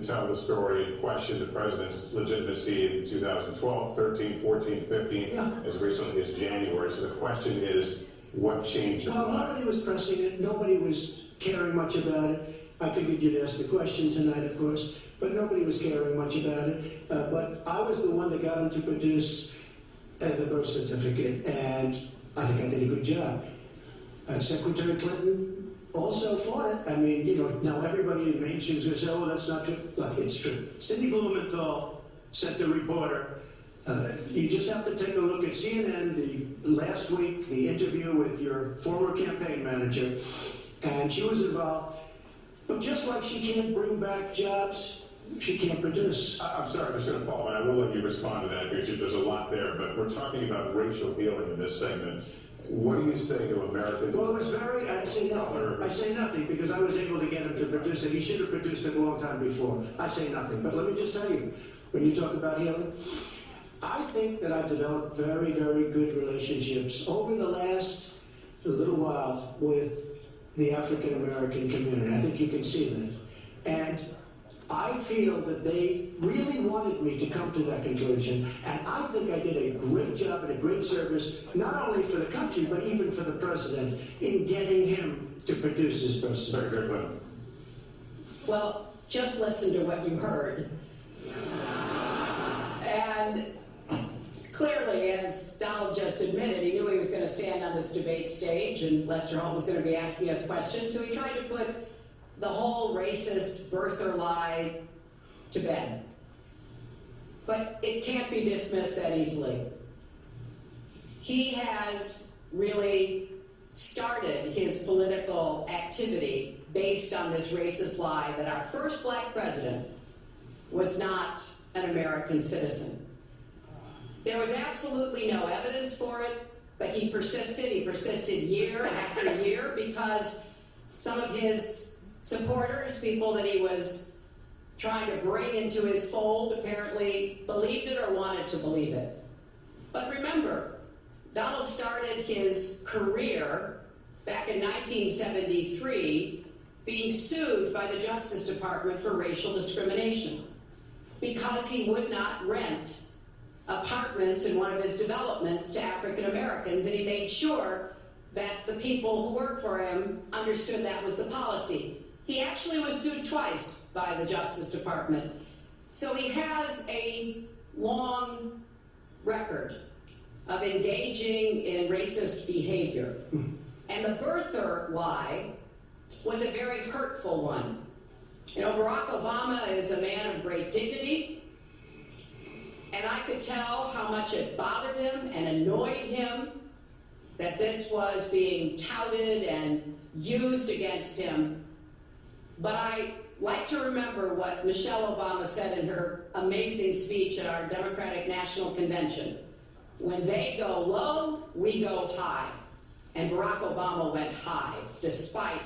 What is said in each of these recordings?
tell the story and question the president's legitimacy in 2012, 13, 14, 15, as recently as January. So the question is, what changed your mind? Well, nobody was pressing it. Nobody was caring much about it. I figured you'd ask the question tonight, of course, but nobody was caring much about it. But I was the one that got him to produce the birth certificate, and I think I did a good job. Secretary Clinton also fought it. I mean, you know, now everybody in mainstream is going to say, oh, that's not true. Look, it's true. Sidney Blumenthal sent the reporter. You just have to take a look at CNN last week, the interview with your former campaign manager, and she was involved. But just like she can't bring back jobs, she can't produce. I'm sorry, I'm just going to follow, and I will let you respond to that because there's a lot there, but we're talking about racial healing in this segment. What do you say to Americans? Well, it was I say nothing. I say nothing because I was able to get him to produce it. He should have produced it a long time before. I say nothing. But let me just tell you, when you talk about healing, I think that I've developed very, very good relationships over the last little while with the African American community. I think you can see that. And I feel that they really wanted me to come to that conclusion, and I think I did a great job and a great service, not only for the country, but even for the president, in getting him to produce his birth certificate. Well, just listen to what you heard. And clearly, as Donald just admitted, he knew he was going to stand on this debate stage, and Lester Holt was going to be asking us questions, so he tried to put the whole racist birther lie to bed. But it can't be dismissed that easily. He has really started his political activity based on this racist lie that our first black president was not an American citizen. There was absolutely no evidence for it, but he persisted year after year because some of his supporters, people that he was trying to bring into his fold, apparently believed it or wanted to believe it. But remember, Donald started his career back in 1973 being sued by the Justice Department for racial discrimination because he would not rent apartments in one of his developments to African Americans, and he made sure that the people who worked for him understood that was the policy. He actually was sued twice by the Justice Department. So he has a long record of engaging in racist behavior. And the birther lie was a very hurtful one. You know, Barack Obama is a man of great dignity, and I could tell how much it bothered him and annoyed him that this was being touted and used against him. But I like to remember what Michelle Obama said in her amazing speech at our Democratic National Convention. When they go low, we go high. And Barack Obama went high, despite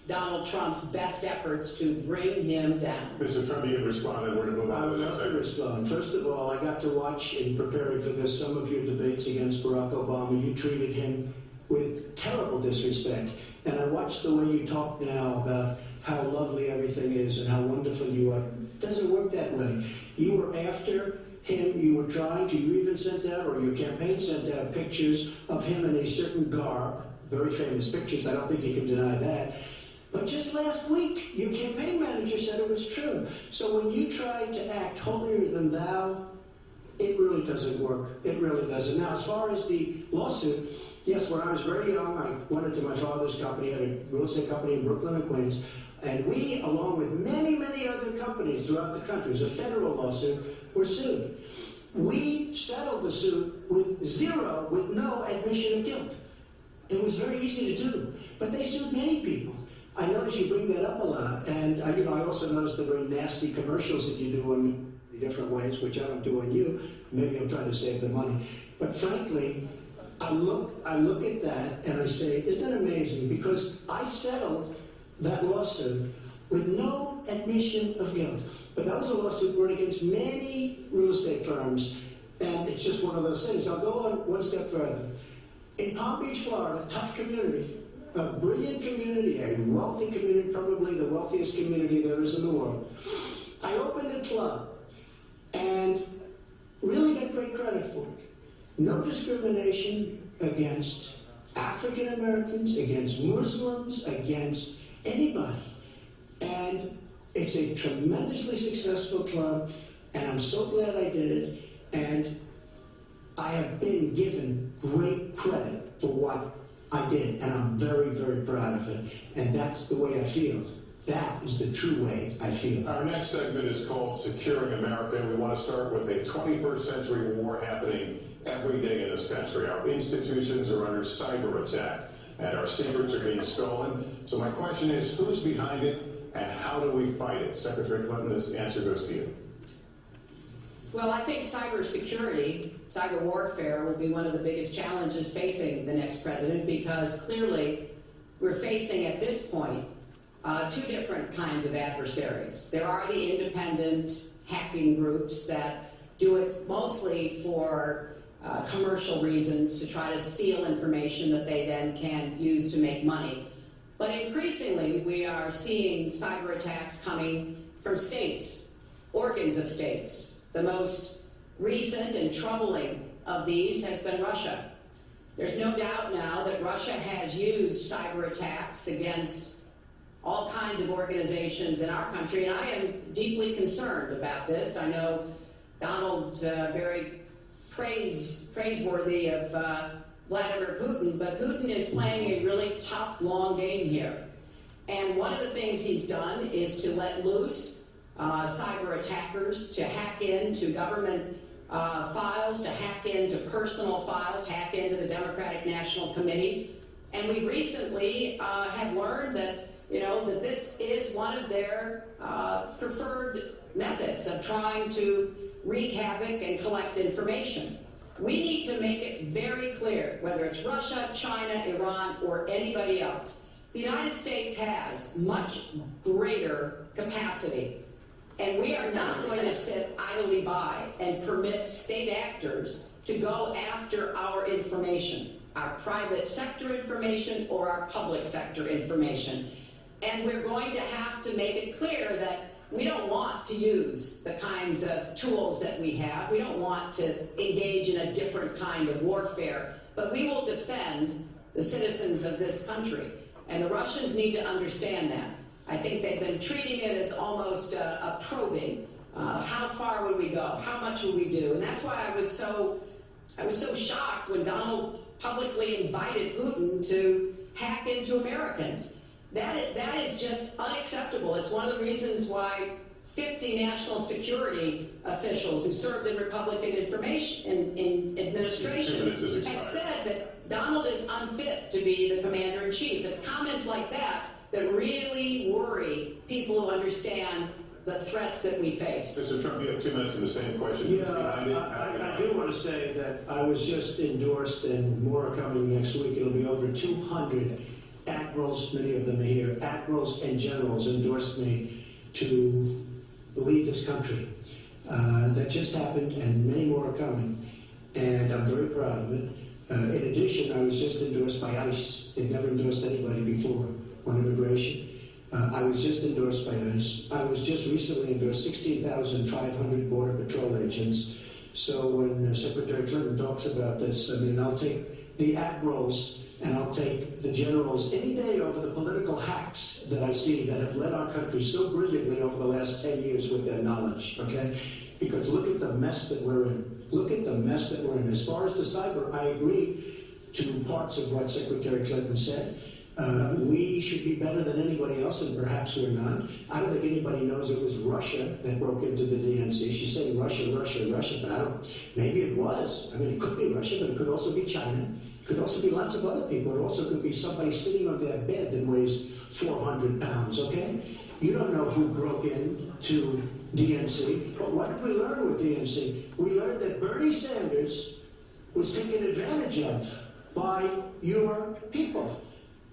Donald Trump's best efforts to bring him down. Mr. Trump, you can respond, and we're going to move on to the next segment. Respond. First of all, I got to watch, in preparing for this, some of your debates against Barack Obama. You treated him with terrible disrespect. And I watched the way you talk now about how lovely everything is and how wonderful you are. It doesn't work that way. You were after him, you were trying to, you even sent out, or your campaign sent out pictures of him in a certain garb, very famous pictures, I don't think you can deny that. But just last week, your campaign manager said it was true. So when you try to act holier than thou, it really doesn't work. It really doesn't. Now, as far as the lawsuit, yes, when I was very young, I went into my father's company, had a real estate company in Brooklyn and Queens, and we, along with many, many other companies throughout the country, it was a federal lawsuit, were sued. We settled the suit with no admission of guilt. It was very easy to do, but they sued many people. I notice you bring that up a lot, and I also notice the very nasty commercials that you do in different ways, which I don't do on you. Maybe I'm trying to save the money, but frankly, I look at that and I say, isn't that amazing? Because I settled that lawsuit with no admission of guilt. But that was a lawsuit brought against many real estate firms, and it's just one of those things. I'll go on one step further. In Palm Beach, Florida, a tough community, a brilliant community, a wealthy community, probably the wealthiest community there is in the world. club and really get great credit for it. No discrimination against African Americans, against Muslims, against anybody. And it's a tremendously successful club, and I'm so glad I did it. And I have been given great credit for what I did, and I'm very, very proud of it. And that's the way I feel. That is the true way I feel. Our next segment is called Securing America. We want to start with a 21st century war happening every day in this country. Our institutions are under cyber attack, and our secrets are being stolen. So my question is, who's behind it, and how do we fight it? Secretary Clinton, this answer goes to you. Well, I think cybersecurity, cyber warfare will be one of the biggest challenges facing the next president, because clearly we're facing at this point two different kinds of adversaries. There are the independent hacking groups that do it mostly for commercial reasons, to try to steal information that they then can use to make money. But increasingly, we are seeing cyber attacks coming from states, organs of states. The most recent and troubling of these has been Russia. There's no doubt now that Russia has used cyber attacks against all kinds of organizations in our country, and I am deeply concerned about this. I know Donald's very praiseworthy of Vladimir Putin, but Putin is playing a really tough, long game here. And one of the things he's done is to let loose cyber attackers to hack into government files, to hack into personal files, hack into the Democratic National Committee. And we recently have learned that, that this is one of their preferred methods of trying to wreak havoc and collect information. We need to make it very clear, whether it's Russia, China, Iran, or anybody else, the United States has much greater capacity. And we are not going to sit idly by and permit state actors to go after our information, our private sector information or our public sector information. And we're going to have to make it clear that we don't want to use the kinds of tools that we have. We don't want to engage in a different kind of warfare, but we will defend the citizens of this country. And the Russians need to understand that. I think they've been treating it as almost a probing. How far would we go? How much would we do? And that's why I was so shocked when Donald publicly invited Putin to hack into Americans. That is just unacceptable. It's one of the reasons why 50 national security officials who served in Republican administration have said that Donald is unfit to be the commander-in-chief. It's comments like that that really worry people who understand the threats that we face. Mr. Trump, you have 2 minutes in the same question. Yeah, I do want to say that I was just endorsed, and more are coming next week. It'll be over 200 admirals, many of them are here, admirals and generals endorsed me to lead this country. That just happened, and many more are coming, and I'm very proud of it. In addition, I was just endorsed by ICE. They've never endorsed anybody before on immigration. I was just endorsed by ICE. I was just recently endorsed 16,500 Border Patrol agents. So when Secretary Clinton talks about this, I mean, I'll take the admirals and I'll take the generals any day over the political hacks that I see that have led our country so brilliantly over the last 10 years with their knowledge, okay? Because look at the mess that we're in. Look at the mess that we're in. As far as the cyber, I agree to parts of what Secretary Clinton said. We should be better than anybody else, and perhaps we're not. I don't think anybody knows it was Russia that broke into the DNC. She's saying Russia, Russia, Russia, but I don't. Maybe it was. I mean, it could be Russia, but it could also be China. It could also be lots of other people. It also could be somebody sitting on their bed that weighs 400 pounds, okay? You don't know who broke into DNC, but what did we learn with DNC? We learned that Bernie Sanders was taken advantage of by your people,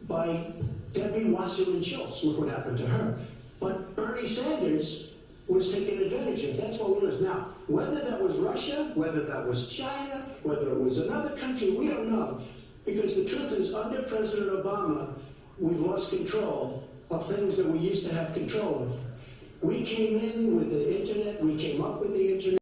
by Debbie Wasserman Schultz. Look what happened to her. But Bernie Sanders was taken advantage of. That's what we learned. Now, whether that was Russia, whether that was China, whether it was another country, we don't know. Because the truth is, under President Obama, we've lost control of things that we used to have control of. We came in with the internet it, we came up with